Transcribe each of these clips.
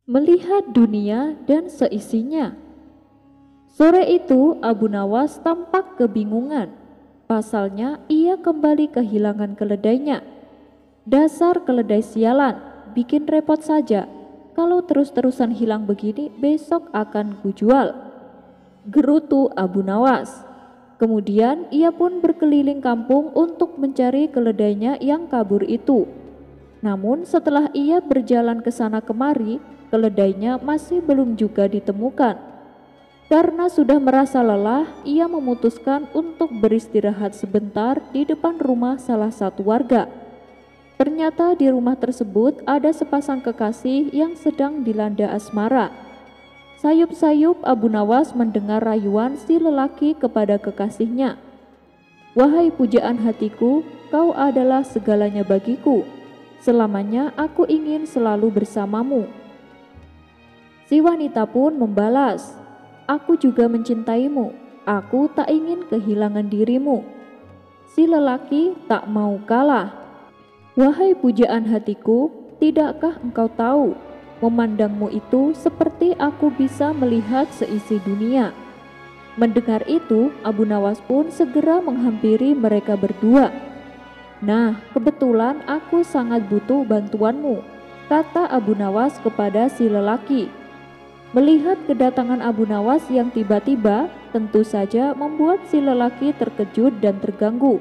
melihat dunia dan seisinya. Sore itu Abu Nawas tampak kebingungan. Pasalnya ia kembali kehilangan keledainya. Dasar keledai sialan, bikin repot saja. Kalau terus-terusan hilang begini, besok akan kujual, gerutu Abu Nawas. Kemudian ia pun berkeliling kampung untuk mencari keledainya yang kabur itu. Namun setelah ia berjalan ke sana kemari, keledainya masih belum juga ditemukan. Karena sudah merasa lelah, ia memutuskan untuk beristirahat sebentar di depan rumah salah satu warga. Ternyata di rumah tersebut ada sepasang kekasih yang sedang dilanda asmara. Sayup-sayup Abu Nawas mendengar rayuan si lelaki kepada kekasihnya. "Wahai pujaan hatiku, kau adalah segalanya bagiku. Selamanya aku ingin selalu bersamamu." Si wanita pun membalas, "Aku juga mencintaimu, aku tak ingin kehilangan dirimu." Si lelaki tak mau kalah. "Wahai pujaan hatiku, tidakkah engkau tahu, memandangmu itu seperti aku bisa melihat seisi dunia." Mendengar itu, Abu Nawas pun segera menghampiri mereka berdua. "Nah, kebetulan aku sangat butuh bantuanmu," kata Abu Nawas kepada si lelaki. Melihat kedatangan Abu Nawas yang tiba-tiba, tentu saja membuat si lelaki terkejut dan terganggu.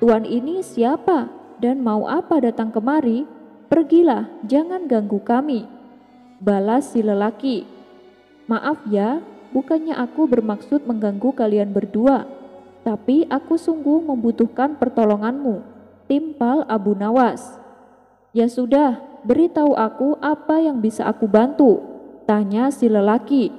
"Tuan ini siapa? Dan mau apa datang kemari? Pergilah, jangan ganggu kami," balas si lelaki. "Maaf ya, bukannya aku bermaksud mengganggu kalian berdua, tapi aku sungguh membutuhkan pertolonganmu," timpal Abu Nawas. "Ya sudah, beritahu aku apa yang bisa aku bantu," tanya si lelaki.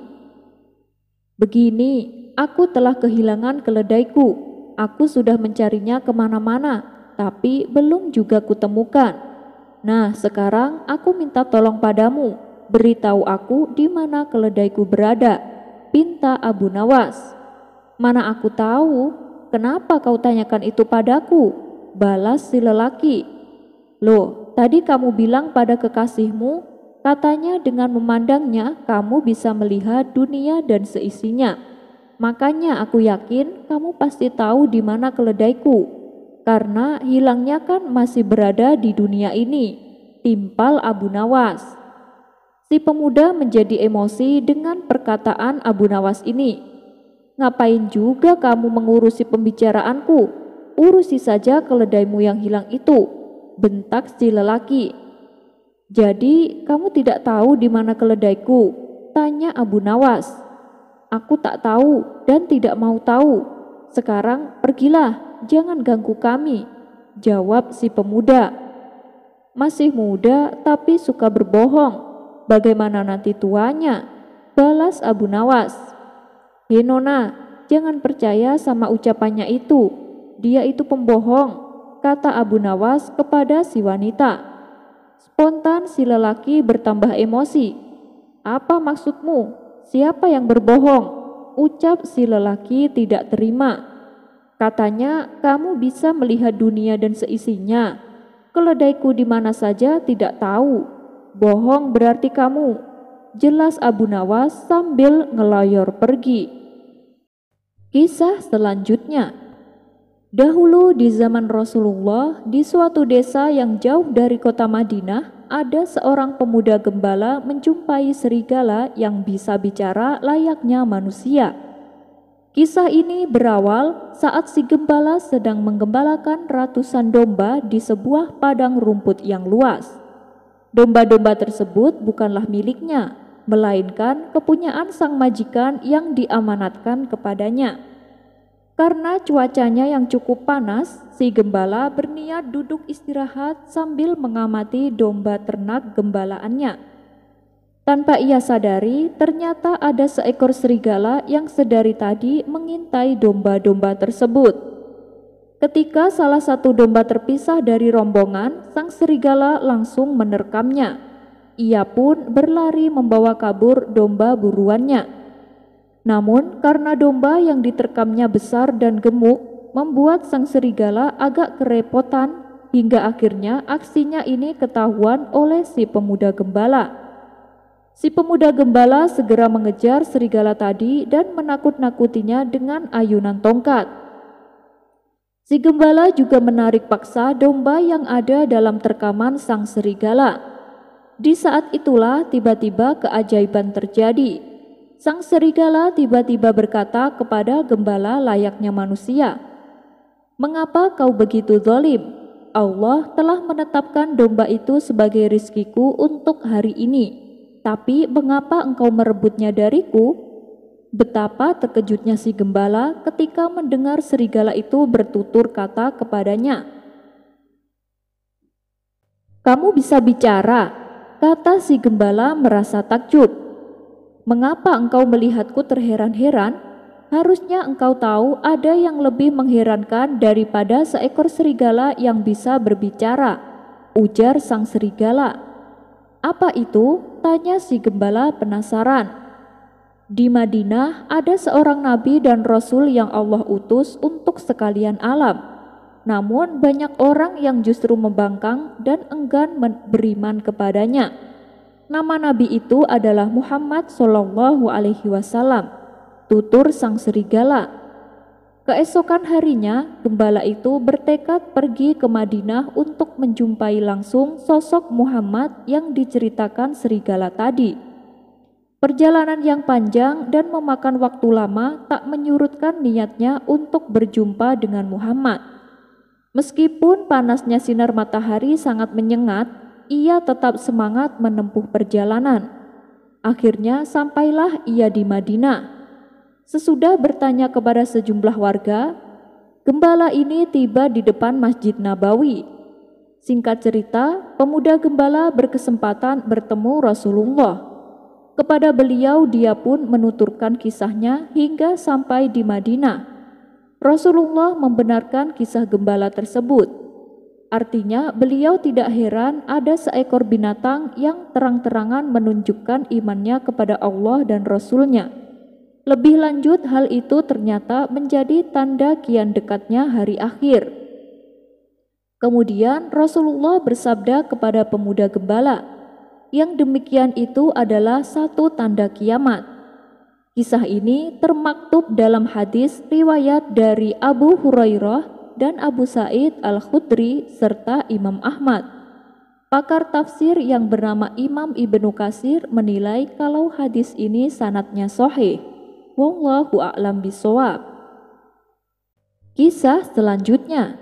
"Begini, aku telah kehilangan keledaiku. Aku sudah mencarinya kemana-mana, tapi belum juga kutemukan. Nah, sekarang aku minta tolong padamu. Beritahu aku di mana keledaiku berada," pinta Abu Nawas. "Mana aku tahu? Kenapa kau tanyakan itu padaku?" balas si lelaki. "Loh, tadi kamu bilang pada kekasihmu, katanya dengan memandangnya kamu bisa melihat dunia dan seisinya. Makanya aku yakin kamu pasti tahu di mana keledaiku, karena hilangnya kan masih berada di dunia ini," timpal Abu Nawas. Si pemuda menjadi emosi dengan perkataan Abu Nawas ini. "Ngapain juga kamu mengurusi pembicaraanku? Urusi saja keledaimu yang hilang itu," bentak si lelaki. "Jadi kamu tidak tahu di mana keledaiku?" tanya Abu Nawas. "Aku tak tahu dan tidak mau tahu. Sekarang pergilah, jangan ganggu kami," jawab si pemuda. "Masih muda tapi suka berbohong. Bagaimana nanti tuanya?" balas Abu Nawas. "He Nona, jangan percaya sama ucapannya itu. Dia itu pembohong," kata Abu Nawas kepada si wanita. Spontan si lelaki bertambah emosi. "Apa maksudmu? Siapa yang berbohong?" ucap si lelaki tidak terima. "Katanya kamu bisa melihat dunia dan seisinya. Keledaiku di mana saja tidak tahu. Bohong berarti kamu," jelas Abu Nawas sambil ngelayor pergi. Kisah selanjutnya. Dahulu di zaman Rasulullah, di suatu desa yang jauh dari kota Madinah, ada seorang pemuda gembala menjumpai serigala yang bisa bicara layaknya manusia. Kisah ini berawal saat si gembala sedang menggembalakan ratusan domba di sebuah padang rumput yang luas. Domba-domba tersebut bukanlah miliknya, melainkan kepunyaan sang majikan yang diamanatkan kepadanya. Karena cuacanya yang cukup panas, si gembala berniat duduk istirahat sambil mengamati domba ternak gembalaannya. Tanpa ia sadari, ternyata ada seekor serigala yang sedari tadi mengintai domba-domba tersebut. Ketika salah satu domba terpisah dari rombongan, sang serigala langsung menerkamnya. Ia pun berlari membawa kabur domba buruannya. Namun karena domba yang diterkamnya besar dan gemuk, membuat sang serigala agak kerepotan hingga akhirnya aksinya ini ketahuan oleh si pemuda gembala. Si pemuda gembala segera mengejar serigala tadi dan menakut-nakutinya dengan ayunan tongkat. Si gembala juga menarik paksa domba yang ada dalam terkaman sang serigala. Di saat itulah tiba-tiba keajaiban terjadi. Sang serigala tiba-tiba berkata kepada gembala layaknya manusia, "Mengapa kau begitu zalim? Allah telah menetapkan domba itu sebagai rizkiku untuk hari ini. Tapi mengapa engkau merebutnya dariku?" Betapa terkejutnya si gembala ketika mendengar serigala itu bertutur kata kepadanya, "Kamu bisa bicara?" Kata si gembala merasa takjub. "Mengapa engkau melihatku terheran-heran? Harusnya engkau tahu ada yang lebih mengherankan daripada seekor serigala yang bisa berbicara," ujar sang serigala. "Apa itu?" tanya si gembala penasaran. "Di Madinah ada seorang nabi dan rasul yang Allah utus untuk sekalian alam. Namun banyak orang yang justru membangkang dan enggan beriman kepadanya. Nama nabi itu adalah Muhammad Shallallahu Alaihi Wasallam," tutur sang serigala. Keesokan harinya, gembala itu bertekad pergi ke Madinah untuk menjumpai langsung sosok Muhammad yang diceritakan serigala tadi. Perjalanan yang panjang dan memakan waktu lama tak menyurutkan niatnya untuk berjumpa dengan Muhammad. Meskipun panasnya sinar matahari sangat menyengat, ia tetap semangat menempuh perjalanan. Akhirnya sampailah ia di Madinah. Sesudah bertanya kepada sejumlah warga, gembala ini tiba di depan Masjid Nabawi. Singkat cerita, pemuda gembala berkesempatan bertemu Rasulullah. Kepada beliau dia pun menuturkan kisahnya hingga sampai di Madinah. Rasulullah membenarkan kisah gembala tersebut. Artinya beliau tidak heran ada seekor binatang yang terang-terangan menunjukkan imannya kepada Allah dan Rasul-Nya. Lebih lanjut, hal itu ternyata menjadi tanda kian dekatnya hari akhir. Kemudian Rasulullah bersabda kepada pemuda gembala, "Yang demikian itu adalah satu tanda kiamat." Kisah ini termaktub dalam hadis riwayat dari Abu Hurairah dan Abu Sa'id Al-Khudri serta Imam Ahmad. Pakar tafsir yang bernama Imam Ibnu Katsir menilai kalau hadis ini sanadnya sahih. Wallahu a'lam bishawab. Kisah selanjutnya.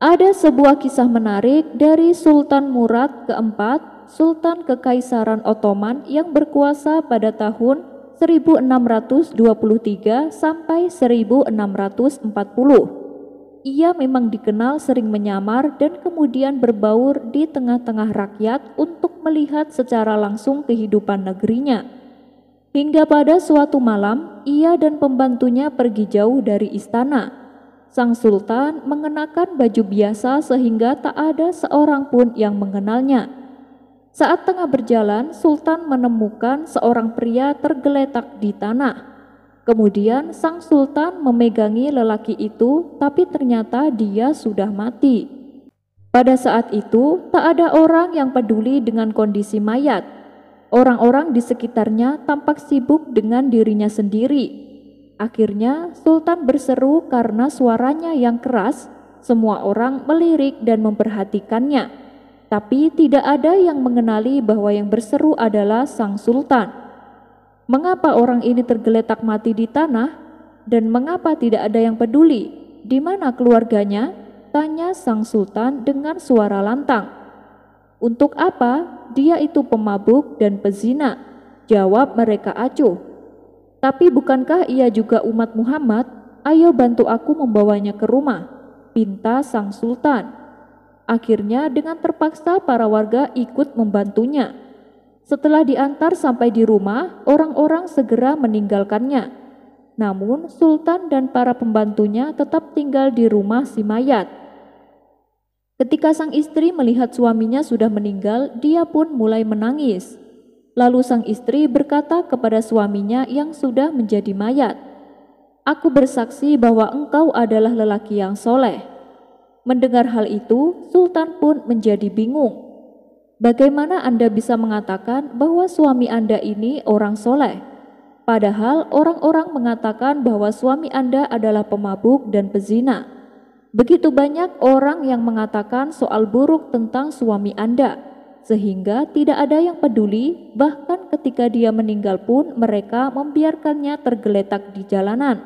Ada sebuah kisah menarik dari Sultan Murad keempat, Sultan Kekaisaran Ottoman yang berkuasa pada tahun 1623 sampai 1640. Ia memang dikenal sering menyamar dan kemudian berbaur di tengah-tengah rakyat untuk melihat secara langsung kehidupan negerinya. Hingga pada suatu malam, ia dan pembantunya pergi jauh dari istana. Sang sultan mengenakan baju biasa sehingga tak ada seorang pun yang mengenalnya. Saat tengah berjalan, sultan menemukan seorang pria tergeletak di tanah. Kemudian sang sultan memegangi lelaki itu, tapi ternyata dia sudah mati. Pada saat itu, tak ada orang yang peduli dengan kondisi mayat. Orang-orang di sekitarnya tampak sibuk dengan dirinya sendiri. Akhirnya, sultan berseru karena suaranya yang keras. Semua orang melirik dan memperhatikannya. Tapi tidak ada yang mengenali bahwa yang berseru adalah sang sultan. Mengapa orang ini tergeletak mati di tanah? Dan mengapa tidak ada yang peduli? Di mana keluarganya? Tanya sang sultan dengan suara lantang. Untuk apa? Dia itu pemabuk dan pezina, jawab mereka acuh. Tapi bukankah ia juga umat Muhammad? Ayo bantu aku membawanya ke rumah, pinta sang sultan. Akhirnya dengan terpaksa para warga ikut membantunya. Setelah diantar sampai di rumah, orang-orang segera meninggalkannya. Namun sultan dan para pembantunya tetap tinggal di rumah si mayat. Ketika sang istri melihat suaminya sudah meninggal, dia pun mulai menangis. Lalu sang istri berkata kepada suaminya yang sudah menjadi mayat, "Aku bersaksi bahwa engkau adalah lelaki yang soleh." Mendengar hal itu, sultan pun menjadi bingung. Bagaimana Anda bisa mengatakan bahwa suami Anda ini orang soleh? Padahal orang-orang mengatakan bahwa suami Anda adalah pemabuk dan pezina. Begitu banyak orang yang mengatakan soal buruk tentang suami Anda, sehingga tidak ada yang peduli, bahkan ketika dia meninggal pun mereka membiarkannya tergeletak di jalanan.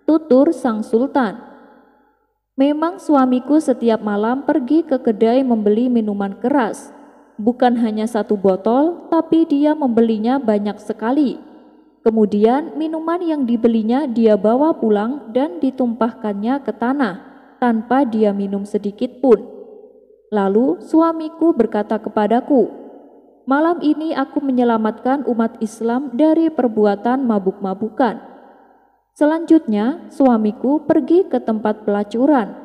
Tutur sang sultan. Memang suamiku setiap malam pergi ke kedai membeli minuman keras. Bukan hanya 1 botol, tapi dia membelinya banyak sekali. Kemudian minuman yang dibelinya dia bawa pulang dan ditumpahkannya ke tanah, tanpa dia minum sedikit pun. Lalu suamiku berkata kepadaku, "Malam ini aku menyelamatkan umat Islam dari perbuatan mabuk-mabukan." Selanjutnya, suamiku pergi ke tempat pelacuran.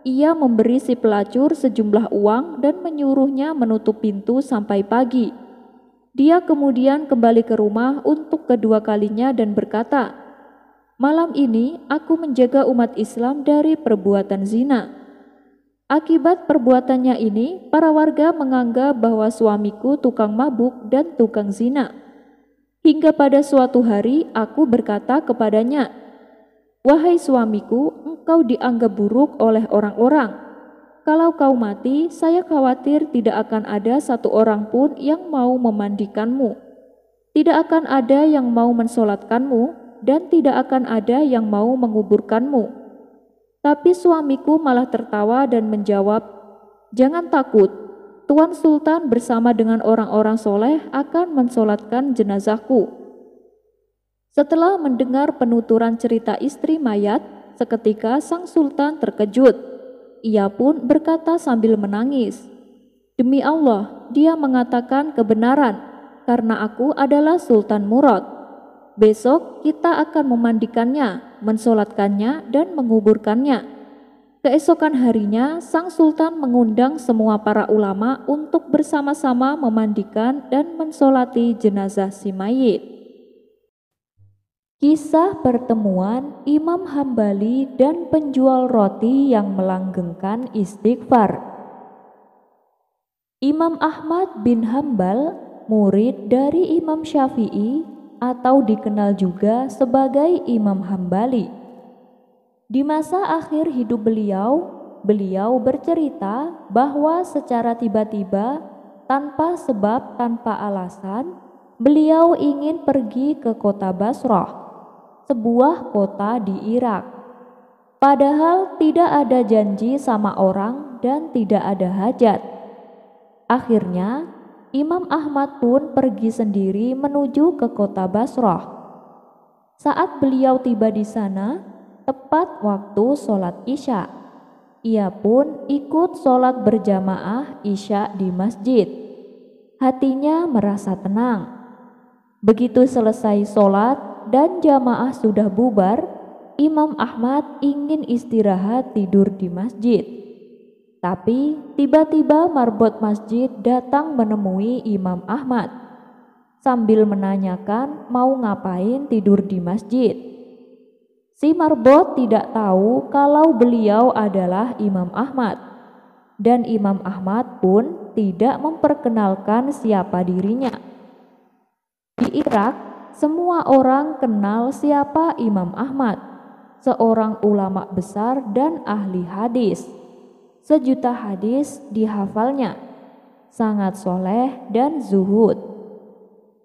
Ia memberi si pelacur sejumlah uang dan menyuruhnya menutup pintu sampai pagi. Dia kemudian kembali ke rumah untuk kedua kalinya dan berkata, "Malam ini aku menjaga umat Islam dari perbuatan zina." Akibat perbuatannya ini, para warga menganggap bahwa suamiku tukang mabuk dan tukang zina. Hingga pada suatu hari aku berkata kepadanya, "Wahai suamiku, engkau dianggap buruk oleh orang-orang. Kalau kau mati, saya khawatir tidak akan ada satu orang pun yang mau memandikanmu. Tidak akan ada yang mau mensolatkanmu, dan tidak akan ada yang mau menguburkanmu." Tapi suamiku malah tertawa dan menjawab, "Jangan takut, Tuan Sultan bersama dengan orang-orang soleh akan mensolatkan jenazahku." Setelah mendengar penuturan cerita istri mayat, seketika sang sultan terkejut. Ia pun berkata sambil menangis, "Demi Allah, dia mengatakan kebenaran, karena aku adalah Sultan Murad. Besok kita akan memandikannya, mensolatkannya, dan menguburkannya." Keesokan harinya, sang sultan mengundang semua para ulama untuk bersama-sama memandikan dan mensolati jenazah si mayit. Kisah pertemuan Imam Hambali dan penjual roti yang melanggengkan istighfar. Imam Ahmad bin Hambal, murid dari Imam Syafi'i atau dikenal juga sebagai Imam Hambali. Di masa akhir hidup beliau bercerita bahwa secara tiba-tiba, tanpa sebab, tanpa alasan, beliau ingin pergi ke kota Basrah, sebuah kota di Irak. Padahal tidak ada janji sama orang dan tidak ada hajat. Akhirnya, Imam Ahmad pun pergi sendiri menuju ke kota Basrah. Saat beliau tiba di sana, tepat waktu sholat Isya, ia pun ikut sholat berjamaah Isya di masjid. Hatinya merasa tenang. Begitu selesai sholat dan jamaah sudah bubar, Imam Ahmad ingin istirahat tidur di masjid. Tapi tiba-tiba marbot masjid datang menemui Imam Ahmad sambil menanyakan mau ngapain tidur di masjid. Si marbot tidak tahu kalau beliau adalah Imam Ahmad, dan Imam Ahmad pun tidak memperkenalkan siapa dirinya. Di Irak, semua orang kenal siapa Imam Ahmad, seorang ulama besar dan ahli hadis. 1.000.000 hadis dihafalnya, sangat soleh dan zuhud.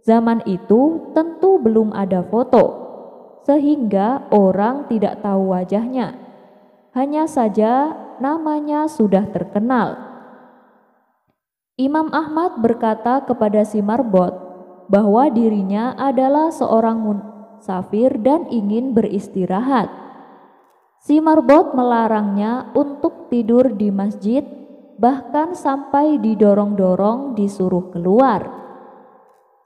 Zaman itu tentu belum ada foto, sehingga orang tidak tahu wajahnya. Hanya saja namanya sudah terkenal. Imam Ahmad berkata kepada si marbot bahwa dirinya adalah seorang musafir dan ingin beristirahat. Si marbot melarangnya untuk tidur di masjid, bahkan sampai didorong-dorong disuruh keluar.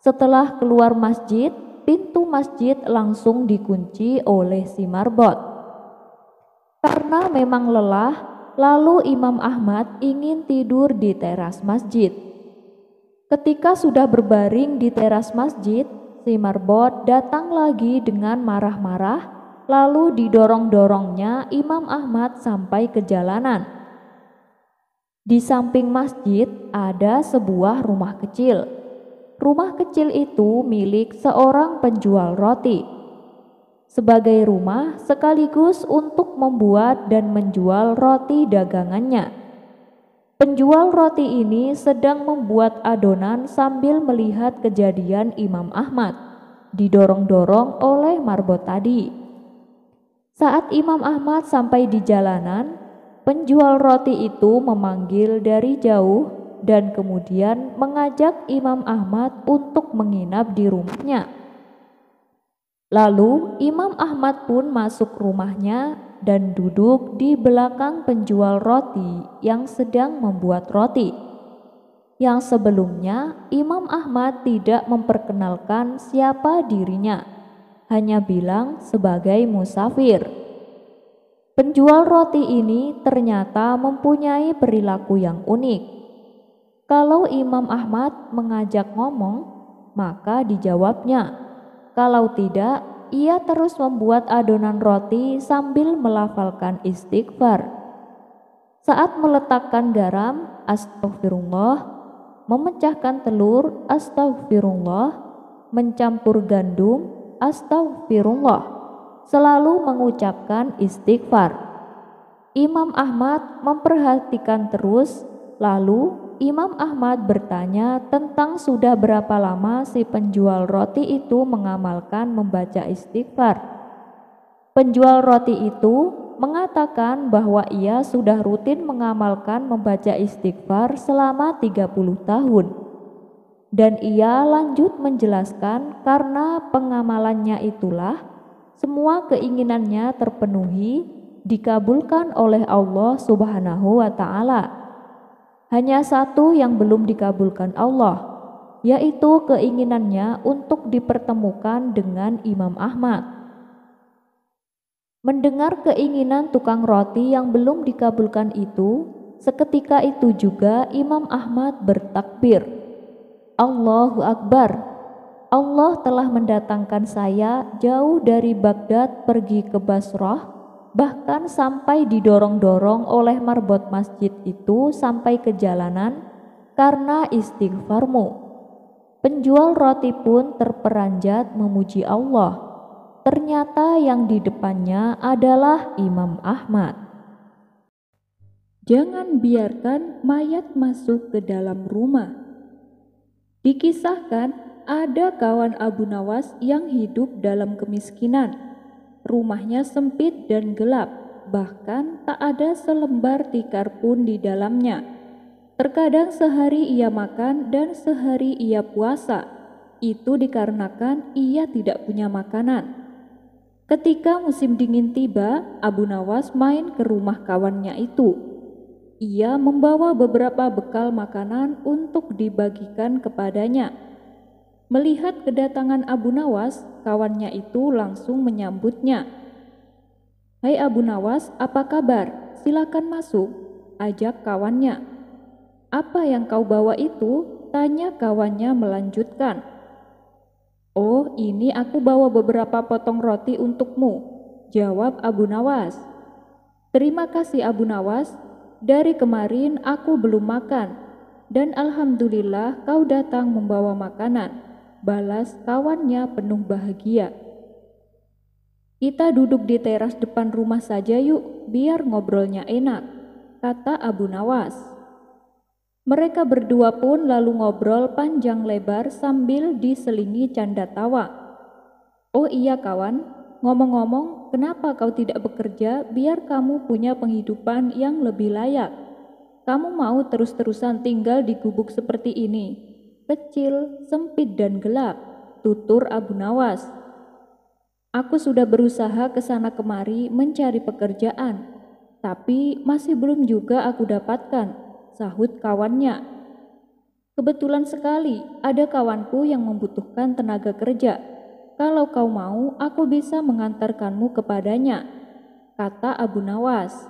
Setelah keluar masjid, pintu masjid langsung dikunci oleh si marbot. Karena memang lelah, lalu Imam Ahmad ingin tidur di teras masjid. Ketika sudah berbaring di teras masjid, si marbot datang lagi dengan marah-marah, lalu didorong-dorongnya Imam Ahmad sampai ke jalanan. Di samping masjid ada sebuah rumah kecil. Rumah kecil itu milik seorang penjual roti. Sebagai rumah sekaligus untuk membuat dan menjual roti dagangannya. Penjual roti ini sedang membuat adonan sambil melihat kejadian Imam Ahmad didorong-dorong oleh marbot tadi. Saat Imam Ahmad sampai di jalanan, penjual roti itu memanggil dari jauh dan kemudian mengajak Imam Ahmad untuk menginap di rumahnya. Lalu Imam Ahmad pun masuk rumahnya dan duduk di belakang penjual roti yang sedang membuat roti. Yang sebelumnya Imam Ahmad tidak memperkenalkan siapa dirinya, hanya bilang sebagai musafir. Penjual roti ini ternyata mempunyai perilaku yang unik. Kalau Imam Ahmad mengajak ngomong, maka dijawabnya. Kalau tidak, ia terus membuat adonan roti sambil melafalkan istighfar. Saat meletakkan garam, astagfirullah, memecahkan telur, astagfirullah, mencampur gandum, astagfirullah, selalu mengucapkan istighfar. Imam Ahmad memperhatikan terus, lalu Imam Ahmad bertanya tentang sudah berapa lama si penjual roti itu mengamalkan membaca istighfar. Penjual roti itu mengatakan bahwa ia sudah rutin mengamalkan membaca istighfar selama 30 tahun. Dan ia lanjut menjelaskan karena pengamalannya itulah semua keinginannya terpenuhi, dikabulkan oleh Allah Subhanahu wa Ta'ala. Hanya satu yang belum dikabulkan Allah, yaitu keinginannya untuk dipertemukan dengan Imam Ahmad. Mendengar keinginan tukang roti yang belum dikabulkan itu, seketika itu juga Imam Ahmad bertakbir. Allahu Akbar. Allah telah mendatangkan saya jauh dari Baghdad pergi ke Basrah, bahkan sampai didorong-dorong oleh marbot masjid itu sampai ke jalanan karena istighfarmu. Penjual roti pun terperanjat memuji Allah. Ternyata yang di depannya adalah Imam Ahmad. Jangan biarkan mayat masuk ke dalam rumah. Dikisahkan ada kawan Abu Nawas yang hidup dalam kemiskinan. Rumahnya sempit dan gelap, bahkan tak ada selembar tikar pun di dalamnya. Terkadang sehari ia makan dan sehari ia puasa. Itu dikarenakan ia tidak punya makanan. Ketika musim dingin tiba, Abu Nawas main ke rumah kawannya itu. Ia membawa beberapa bekal makanan untuk dibagikan kepadanya. Melihat kedatangan Abu Nawas, kawannya itu langsung menyambutnya. "Hai Abu Nawas, apa kabar? Silakan masuk," ajak kawannya. "Apa yang kau bawa itu?" tanya kawannya melanjutkan. "Oh, ini aku bawa beberapa potong roti untukmu," jawab Abu Nawas. "Terima kasih Abu Nawas. Dari kemarin aku belum makan, dan alhamdulillah kau datang membawa makanan," balas kawannya penuh bahagia. "Kita duduk di teras depan rumah saja yuk, biar ngobrolnya enak," kata Abu Nawas. Mereka berdua pun lalu ngobrol panjang lebar sambil diselingi canda tawa. "Oh iya kawan, ngomong-ngomong, kenapa kau tidak bekerja biar kamu punya penghidupan yang lebih layak? Kamu mau terus-terusan tinggal di gubuk seperti ini? Kecil, sempit dan gelap," tutur Abu Nawas. "Aku sudah berusaha ke sana kemari mencari pekerjaan, tapi masih belum juga aku dapatkan," sahut kawannya. "Kebetulan sekali ada kawanku yang membutuhkan tenaga kerja. Kalau kau mau, aku bisa mengantarkanmu kepadanya," kata Abu Nawas.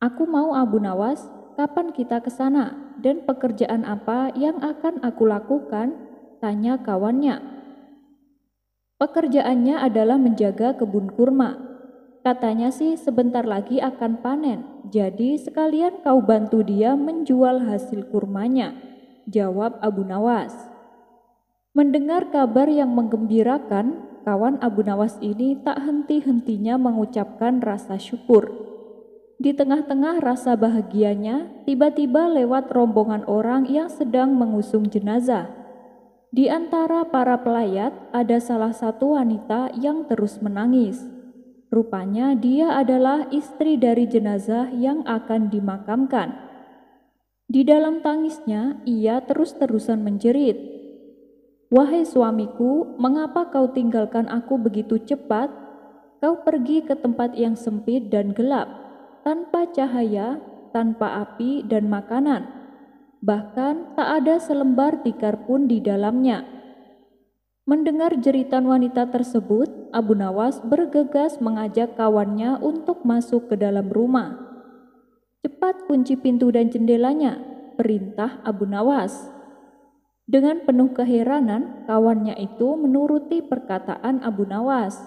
"Aku mau Abu Nawas, kapan kita ke sana dan pekerjaan apa yang akan aku lakukan?" tanya kawannya. "Pekerjaannya adalah menjaga kebun kurma." Katanya sih sebentar lagi akan panen, jadi sekalian kau bantu dia menjual hasil kurmanya, jawab Abu Nawas. Mendengar kabar yang menggembirakan, kawan Abu Nawas ini tak henti-hentinya mengucapkan rasa syukur. Di tengah-tengah rasa bahagianya, tiba-tiba lewat rombongan orang yang sedang mengusung jenazah. Di antara para pelayat ada salah satu wanita yang terus menangis. Rupanya dia adalah istri dari jenazah yang akan dimakamkan. Di dalam tangisnya, ia terus-terusan menjerit, "Wahai suamiku, mengapa kau tinggalkan aku begitu cepat? Kau pergi ke tempat yang sempit dan gelap, tanpa cahaya, tanpa api dan makanan. Bahkan tak ada selembar tikar pun di dalamnya." Mendengar jeritan wanita tersebut, Abu Nawas bergegas mengajak kawannya untuk masuk ke dalam rumah. "Cepat kunci pintu dan jendelanya," perintah Abu Nawas. Dengan penuh keheranan, kawannya itu menuruti perkataan Abu Nawas.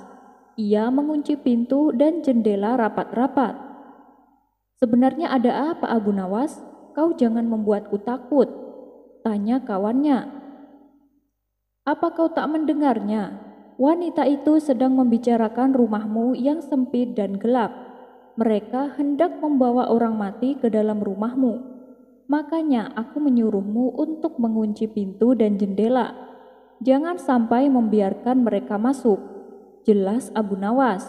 Ia mengunci pintu dan jendela rapat-rapat. "Sebenarnya ada apa, Abu Nawas? Kau jangan membuatku takut," tanya kawannya. "Apa kau tak mendengarnya? Wanita itu sedang membicarakan rumahmu yang sempit dan gelap. Mereka hendak membawa orang mati ke dalam rumahmu. Makanya aku menyuruhmu untuk mengunci pintu dan jendela. Jangan sampai membiarkan mereka masuk," jelas Abu Nawas.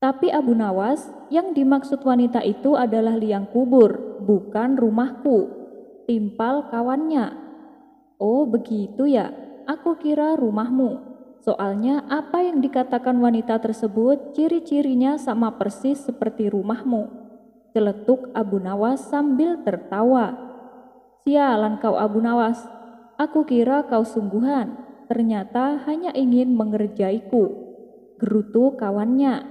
Tapi Abu Nawas, yang dimaksud wanita itu adalah liang kubur, bukan rumahku, timpal kawannya. "Oh begitu ya, aku kira rumahmu. Soalnya apa yang dikatakan wanita tersebut ciri-cirinya sama persis seperti rumahmu," celetuk Abu Nawas sambil tertawa. "Sialan kau Abu Nawas, aku kira kau sungguhan, ternyata hanya ingin mengerjaiku," gerutu kawannya.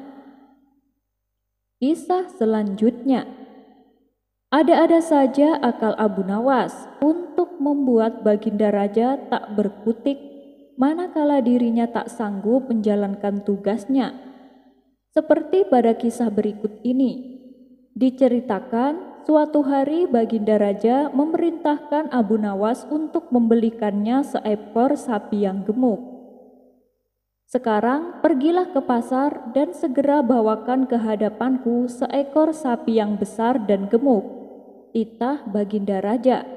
Kisah selanjutnya. Ada-ada saja akal Abu Nawas untuk membuat Baginda Raja tak berkutik manakala dirinya tak sanggup menjalankan tugasnya. Seperti pada kisah berikut ini. Diceritakan, suatu hari Baginda Raja memerintahkan Abu Nawas untuk membelikannya seekor sapi yang gemuk. "Sekarang pergilah ke pasar dan segera bawakan ke hadapanku seekor sapi yang besar dan gemuk," titah Baginda Raja.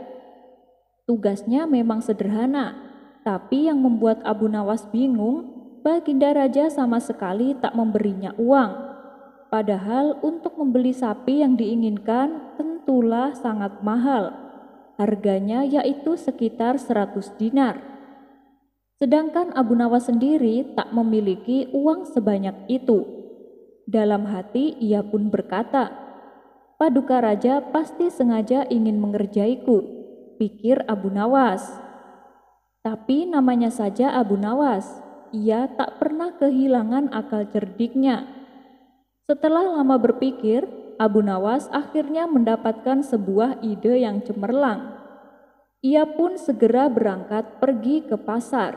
Tugasnya memang sederhana, tapi yang membuat Abu Nawas bingung, Baginda Raja sama sekali tak memberinya uang. Padahal untuk membeli sapi yang diinginkan tentulah sangat mahal. Harganya yaitu sekitar 100 dinar. Sedangkan Abu Nawas sendiri tak memiliki uang sebanyak itu. Dalam hati ia pun berkata, "Paduka Raja pasti sengaja ingin mengerjaiku," pikir Abu Nawas. Tapi namanya saja Abu Nawas, ia tak pernah kehilangan akal cerdiknya. Setelah lama berpikir, Abu Nawas akhirnya mendapatkan sebuah ide yang cemerlang. Ia pun segera berangkat pergi ke pasar.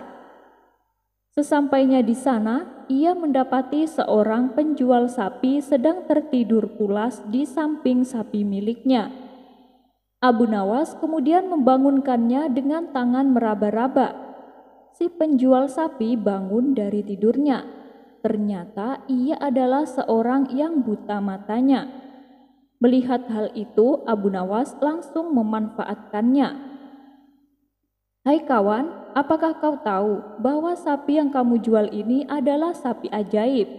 Sesampainya di sana, ia mendapati seorang penjual sapi sedang tertidur pulas di samping sapi miliknya. Abu Nawas kemudian membangunkannya dengan tangan meraba-raba. Si penjual sapi bangun dari tidurnya. Ternyata ia adalah seorang yang buta matanya. Melihat hal itu, Abu Nawas langsung memanfaatkannya. "Hai kawan, apakah kau tahu bahwa sapi yang kamu jual ini adalah sapi ajaib?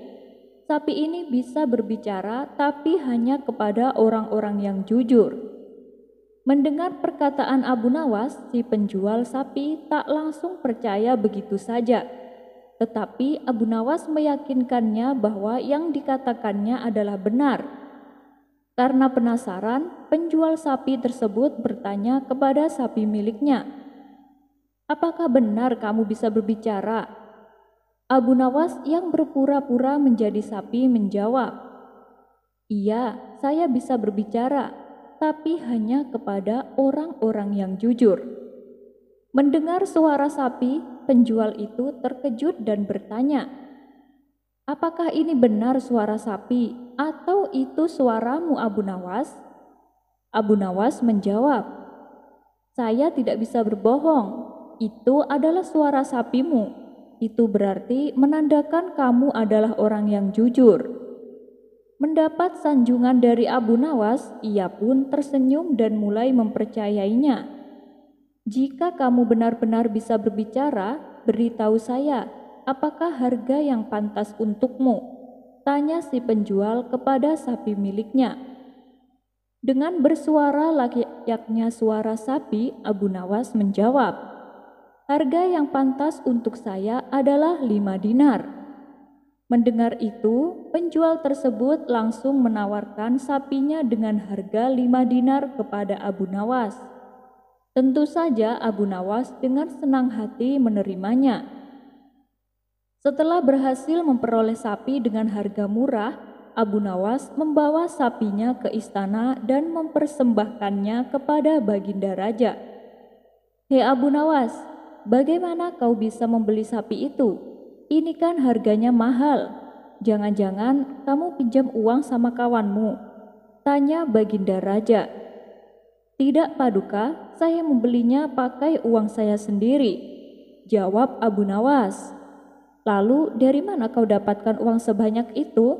Sapi ini bisa berbicara tapi hanya kepada orang-orang yang jujur." Mendengar perkataan Abu Nawas, si penjual sapi tak langsung percaya begitu saja. Tetapi Abu Nawas meyakinkannya bahwa yang dikatakannya adalah benar. Karena penasaran, penjual sapi tersebut bertanya kepada sapi miliknya, "Apakah benar kamu bisa berbicara?" Abu Nawas yang berpura-pura menjadi sapi menjawab, "Iya, saya bisa berbicara, tapi hanya kepada orang-orang yang jujur." Mendengar suara sapi, penjual itu terkejut dan bertanya, apakah ini benar suara sapi atau itu suaramu Abu Nawas? Abu Nawas menjawab, saya tidak bisa berbohong, itu adalah suara sapimu. Itu berarti menandakan kamu adalah orang yang jujur. Mendapat sanjungan dari Abu Nawas, ia pun tersenyum dan mulai mempercayainya. Jika kamu benar-benar bisa berbicara, beritahu saya, apakah harga yang pantas untukmu? Tanya si penjual kepada sapi miliknya. Dengan bersuara layaknya suara sapi, Abu Nawas menjawab, harga yang pantas untuk saya adalah 5 dinar. Mendengar itu, penjual tersebut langsung menawarkan sapinya dengan harga 5 dinar kepada Abu Nawas. Tentu saja Abu Nawas dengan senang hati menerimanya. Setelah berhasil memperoleh sapi dengan harga murah, Abu Nawas membawa sapinya ke istana dan mempersembahkannya kepada Baginda Raja. Hei Abu Nawas, bagaimana kau bisa membeli sapi itu? Ini kan harganya mahal. Jangan-jangan kamu pinjam uang sama kawanmu? Tanya Baginda Raja. Tidak Paduka, saya membelinya pakai uang saya sendiri. Jawab Abu Nawas. Lalu dari mana kau dapatkan uang sebanyak itu?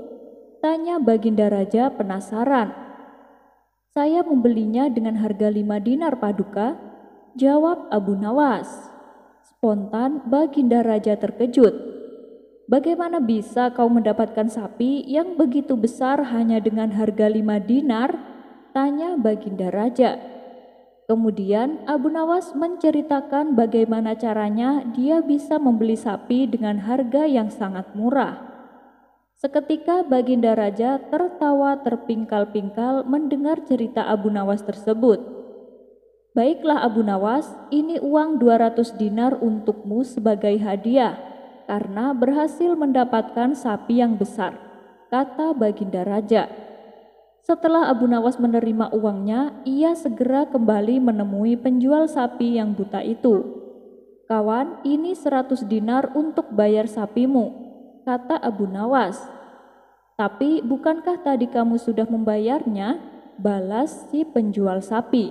Tanya Baginda Raja penasaran. Saya membelinya dengan harga 5 dinar Paduka. Jawab Abu Nawas. Spontan Baginda Raja terkejut. Bagaimana bisa kau mendapatkan sapi yang begitu besar hanya dengan harga 5 dinar? Tanya Baginda Raja. Kemudian Abu Nawas menceritakan bagaimana caranya dia bisa membeli sapi dengan harga yang sangat murah. Seketika Baginda Raja tertawa terpingkal-pingkal mendengar cerita Abu Nawas tersebut. Baiklah Abu Nawas, ini uang 200 dinar untukmu sebagai hadiah karena berhasil mendapatkan sapi yang besar, kata Baginda Raja. Setelah Abu Nawas menerima uangnya, ia segera kembali menemui penjual sapi yang buta itu. Kawan, ini 100 dinar untuk bayar sapimu, kata Abu Nawas. Tapi bukankah tadi kamu sudah membayarnya? Balas si penjual sapi.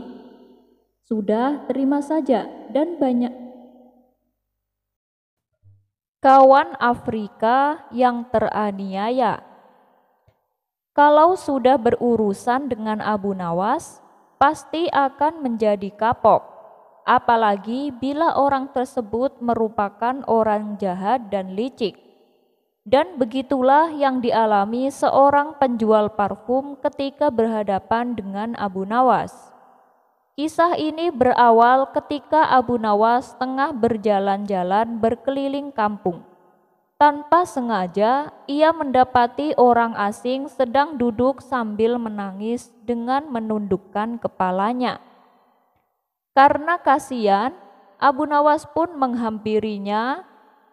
Sudah, terima saja dan banyak. Kawan Afrika yang teraniaya. Kalau sudah berurusan dengan Abu Nawas, pasti akan menjadi kapok. Apalagi bila orang tersebut merupakan orang jahat dan licik. Dan begitulah yang dialami seorang penjual parfum ketika berhadapan dengan Abu Nawas. Kisah ini berawal ketika Abu Nawas tengah berjalan-jalan berkeliling kampung. Tanpa sengaja, ia mendapati orang asing sedang duduk sambil menangis dengan menundukkan kepalanya. Karena kasihan, Abu Nawas pun menghampirinya,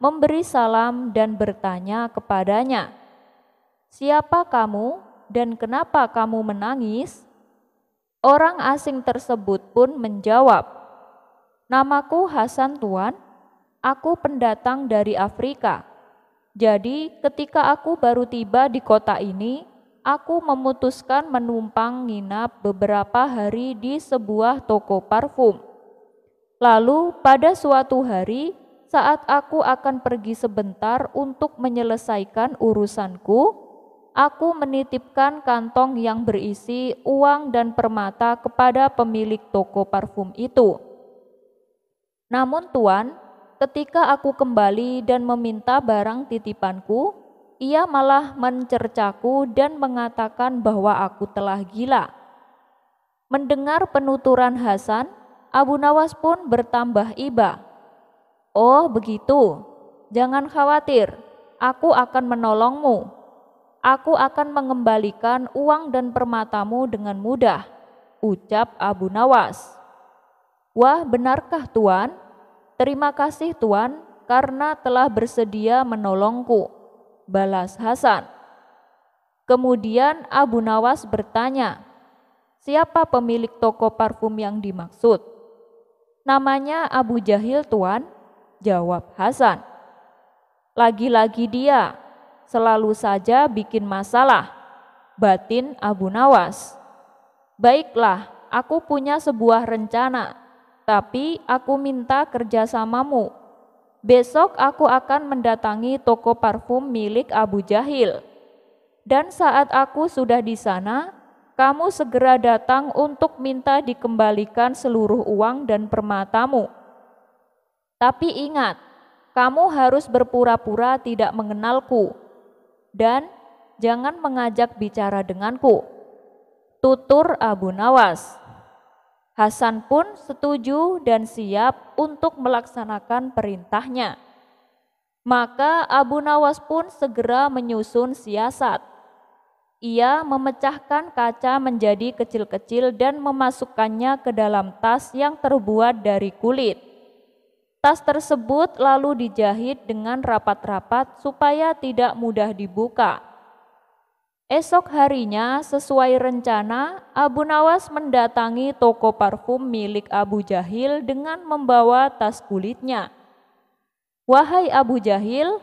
memberi salam dan bertanya kepadanya, "Siapa kamu dan kenapa kamu menangis?" Orang asing tersebut pun menjawab, "Namaku Hasan Tuan, aku pendatang dari Afrika. Jadi ketika aku baru tiba di kota ini, aku memutuskan menumpang nginap beberapa hari di sebuah toko parfum. Lalu pada suatu hari, saat aku akan pergi sebentar untuk menyelesaikan urusanku, aku menitipkan kantong yang berisi uang dan permata kepada pemilik toko parfum itu. Namun Tuan, ketika aku kembali dan meminta barang titipanku, ia malah mencercaku dan mengatakan bahwa aku telah gila." Mendengar penuturan Hasan, Abu Nawas pun bertambah iba. "Oh begitu, jangan khawatir, aku akan menolongmu. Aku akan mengembalikan uang dan permatamu dengan mudah," ucap Abu Nawas. "Wah, benarkah Tuan? Terima kasih Tuan karena telah bersedia menolongku," balas Hasan. Kemudian Abu Nawas bertanya, "Siapa pemilik toko parfum yang dimaksud?" "Namanya Abu Jahil Tuan," jawab Hasan. "Lagi-lagi dia. selalu saja bikin masalah, batin Abu Nawas. Baiklah, aku punya sebuah rencana, tapi aku minta kerjasamamu. Besok aku akan mendatangi toko parfum milik Abu Jahil. Dan saat aku sudah di sana, kamu segera datang untuk minta dikembalikan seluruh uang dan permatamu. Tapi ingat, kamu harus berpura-pura tidak mengenalku, dan jangan mengajak bicara denganku. Tutur Abu Nawas. Hasan pun setuju dan siap untuk melaksanakan perintahnya. Maka Abu Nawas pun segera menyusun siasat. Ia memecahkan kaca menjadi kecil-kecil dan memasukkannya ke dalam tas yang terbuat dari kulit. Tas tersebut lalu dijahit dengan rapat-rapat supaya tidak mudah dibuka. Esok harinya, sesuai rencana, Abu Nawas mendatangi toko parfum milik Abu Jahil dengan membawa tas kulitnya. "Wahai Abu Jahil,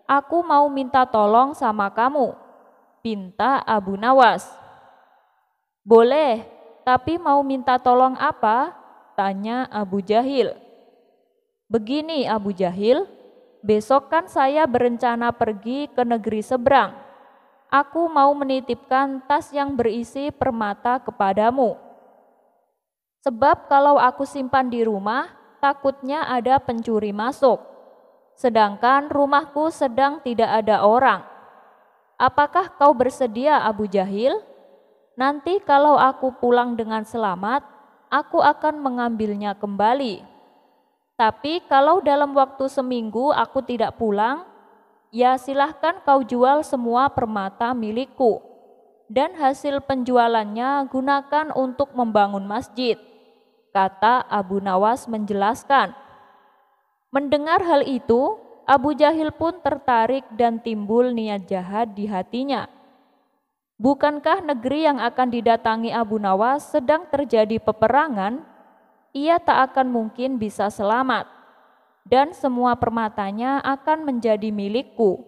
aku mau minta tolong sama kamu," pinta Abu Nawas. "Boleh, tapi mau minta tolong apa?" tanya Abu Jahil. "Begini Abu Jahil, besok kan saya berencana pergi ke negeri seberang. Aku mau menitipkan tas yang berisi permata kepadamu. Sebab kalau aku simpan di rumah, takutnya ada pencuri masuk. Sedangkan rumahku sedang tidak ada orang. Apakah kau bersedia Abu Jahil? Nanti kalau aku pulang dengan selamat, aku akan mengambilnya kembali. Tapi kalau dalam waktu seminggu aku tidak pulang, ya silahkan kau jual semua permata milikku, dan hasil penjualannya gunakan untuk membangun masjid," kata Abu Nawas menjelaskan. Mendengar hal itu, Abu Jahil pun tertarik dan timbul niat jahat di hatinya. Bukankah negeri yang akan didatangi Abu Nawas sedang terjadi peperangan? Ia tak akan mungkin bisa selamat, dan semua permatanya akan menjadi milikku,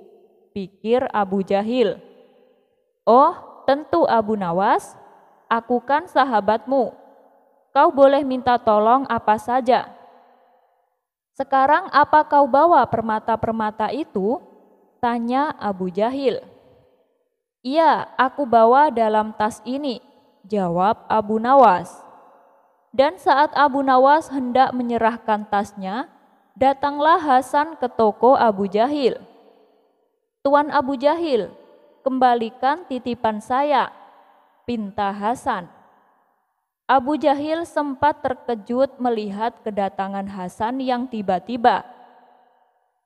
pikir Abu Jahil. "Oh, tentu Abu Nawas, aku kan sahabatmu. Kau boleh minta tolong apa saja. Sekarang apa kau bawa permata-permata itu?" tanya Abu Jahil. "Iya, aku bawa dalam tas ini," jawab Abu Nawas. Dan saat Abu Nawas hendak menyerahkan tasnya, datanglah Hasan ke toko Abu Jahil. "Tuan Abu Jahil, kembalikan titipan saya," pinta Hasan. Abu Jahil sempat terkejut melihat kedatangan Hasan yang tiba-tiba.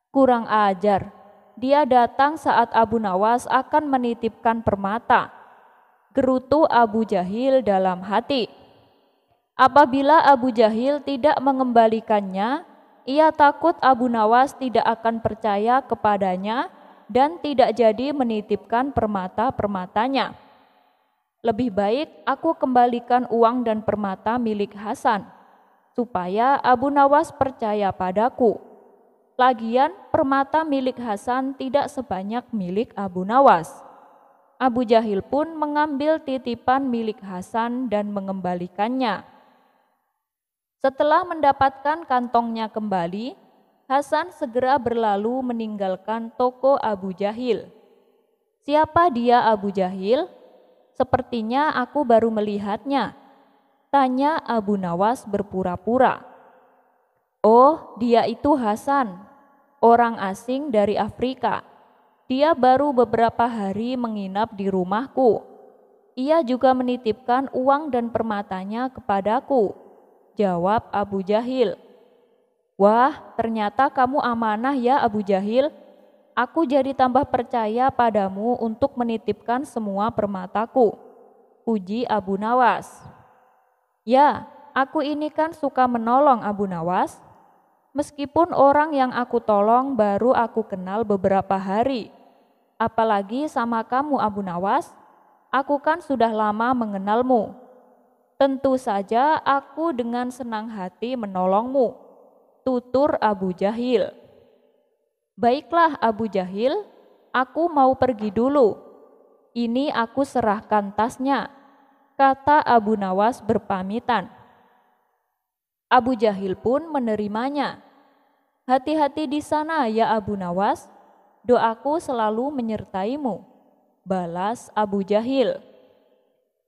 Kurang ajar, dia datang saat Abu Nawas akan menitipkan permata, gerutu Abu Jahil dalam hati. Apabila Abu Jahil tidak mengembalikannya, ia takut Abu Nawas tidak akan percaya kepadanya dan tidak jadi menitipkan permata-permatanya. "Lebih baik aku kembalikan uang dan permata milik Hasan, supaya Abu Nawas percaya padaku. Lagian permata milik Hasan tidak sebanyak milik Abu Nawas." Abu Jahil pun mengambil titipan milik Hasan dan mengembalikannya. Setelah mendapatkan kantongnya kembali, Hasan segera berlalu meninggalkan toko Abu Jahil. "Siapa dia Abu Jahil? Sepertinya aku baru melihatnya," tanya Abu Nawas berpura-pura. "Oh, dia itu Hasan, orang asing dari Afrika. Dia baru beberapa hari menginap di rumahku. Ia juga menitipkan uang dan permatanya kepadaku," jawab Abu Jahil. "Wah, ternyata kamu amanah ya Abu Jahil. Aku jadi tambah percaya padamu untuk menitipkan semua permataku," puji Abu Nawas. "Ya, aku ini kan suka menolong Abu Nawas. Meskipun orang yang aku tolong baru aku kenal beberapa hari. Apalagi sama kamu Abu Nawas, aku kan sudah lama mengenalmu. Tentu saja aku dengan senang hati menolongmu," tutur Abu Jahil. "Baiklah Abu Jahil, aku mau pergi dulu. Ini aku serahkan tasnya," kata Abu Nawas berpamitan. Abu Jahil pun menerimanya. "Hati-hati di sana ya Abu Nawas, doaku selalu menyertaimu," balas Abu Jahil.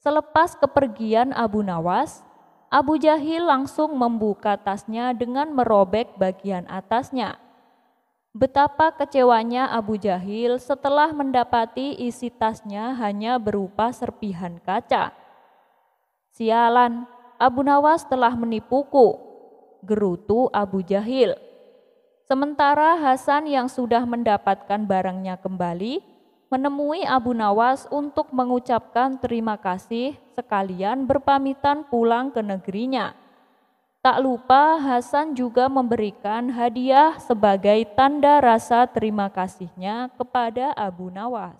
Selepas kepergian Abu Nawas, Abu Jahil langsung membuka tasnya dengan merobek bagian atasnya. Betapa kecewanya Abu Jahil setelah mendapati isi tasnya hanya berupa serpihan kaca. "Sialan, Abu Nawas telah menipuku," gerutu Abu Jahil. Sementara Hasan yang sudah mendapatkan barangnya kembali, menemui Abu Nawas untuk mengucapkan terima kasih sekalian berpamitan pulang ke negerinya. Tak lupa Hasan juga memberikan hadiah sebagai tanda rasa terima kasihnya kepada Abu Nawas.